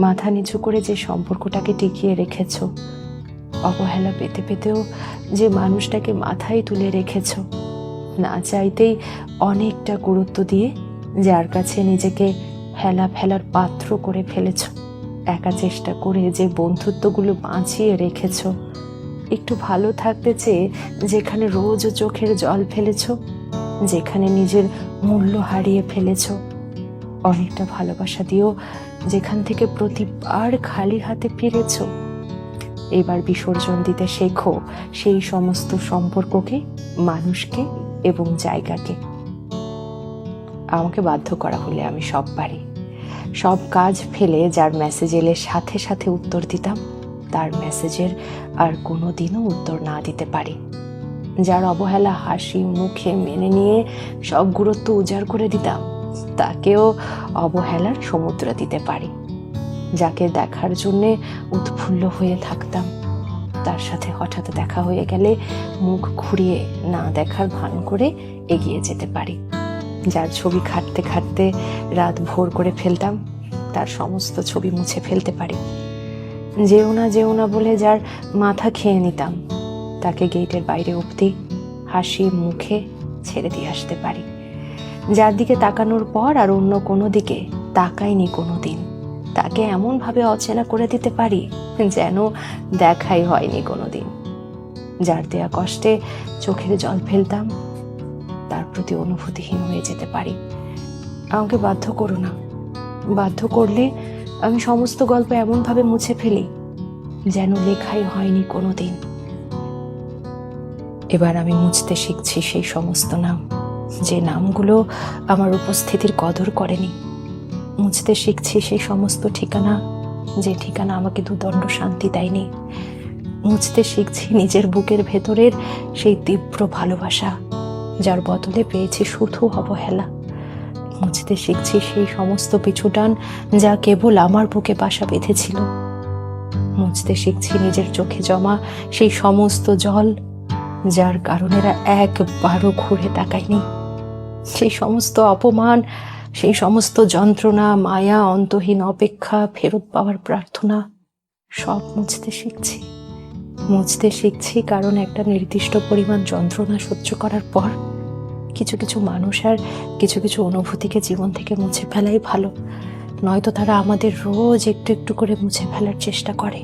মাথা নিচু করে যে সম্পর্কটাকে টিকিয়ে রেখেছ, অবহেলা পেতে পেতেও যে মানুষটাকে মাথায় তুলে রেখেছ, না চাইতেই অনেকটা গুরুত্ব দিয়ে যার কাছে নিজেকে হেলা ফেলার পাত্র করে ফেলেছ, একা চেষ্টা করে যে বন্ধুত্বগুলো বাঁচিয়ে রেখেছ, একটু ভালো থাকতে চেয়ে যেখানে রোজ চোখের জল ফেলেছ, যেখানে নিজের মূল্য হারিয়ে ফেলেছ, অনেকটা ভালোবাসা দিয়েও যেখান থেকে প্রতিবার খালি হাতে ফিরেছ, এবার বিসর্জন দিতে শেখো সেই সমস্ত সম্পর্ককে, মানুষকে এবং জায়গাকে। আমাকে বাধ্য করা হলে আমি সব পারি। সব কাজ ফেলে যার মেসেজ এলে সাথে সাথে উত্তর দিতাম, তার মেসেজের আর কোনো দিনও উত্তর না দিতে পারি। যার অবহেলা হাসি মুখে মেনে নিয়ে সব গুরুত্ব উজাড় করে দিতাম, তাকেও অবহেলার সমুদ্র দিতে পারি। যাকে দেখার জন্যে উৎফুল্ল হয়ে থাকতাম, তার সাথে হঠাৎ দেখা হয়ে গেলে মুখ ঘুরিয়ে না দেখার ভান করে এগিয়ে যেতে পারি। যার ছবি খাটতে খাটতে রাত ভোর করে ফেলতাম, তার সমস্ত ছবি মুছে ফেলতে পারি। যেও না বলে যার মাথা খেয়ে নিতাম, তাকে গেটের বাইরে অবধি হাসি মুখে ছেড়ে দিয়ে আসতে পারি। যার দিকে তাকানোর পর আর অন্য কোনো দিকে তাকাইনি কোনো দিন, তাকে এমনভাবে অচেনা করে দিতে পারি যেন দেখাই হয়নি কোনো দিন। যার দেয়া কষ্টে চোখের জল ফেলতাম, তার প্রতি অনুভূতিহীন হয়ে যেতে পারি। আমাকে বাধ্য করো না, বাধ্য করলে আমি সমস্ত গল্প এমনভাবে মুছে ফেলি যেন লেখাই হয়নি কোনো দিন। এবার আমি মুছতে শিখছি সেই সমস্ত নাম, যে নামগুলো আমার উপস্থিতির কদর করেনি। মুছতে শিখছি সেই সমস্ত ঠিকানা, যে ঠিকানা আমাকে দুদণ্ড শান্তি দেয়নি। মুছতে শিখছি নিজের বুকের ভেতরের সেই তীব্র ভালোবাসা, যার বদলে পেয়েছি শুধু অবহেলা। মুছতে শিখছি সেই সমস্ত পিছুটান যা কেবল আমার বুকে বাসা বেঁধেছিল। মুছতে শিখছি নিজের চোখে জমা সেই সমস্ত জল, যার কারণেরা একবারও ঘুরে তাকায়নি। সেই সমস্ত অপমান, সেই সমস্ত যন্ত্রণা, মায়া, অন্তহীন অপেক্ষা, ফেরত পাওয়ার প্রার্থনা, সব মুছতে শিখছি। মুছতে শিখছি কারণ একটা নির্দিষ্ট পরিমাণ যন্ত্রণা সহ্য করার পর কিছু কিছু মানুষ আর কিছু কিছু অনুভূতিকে জীবন থেকে মুছে ফেলাই ভালো, নয়তো তারা আমাদের রোজ একটু একটু করে মুছে ফেলার চেষ্টা করে।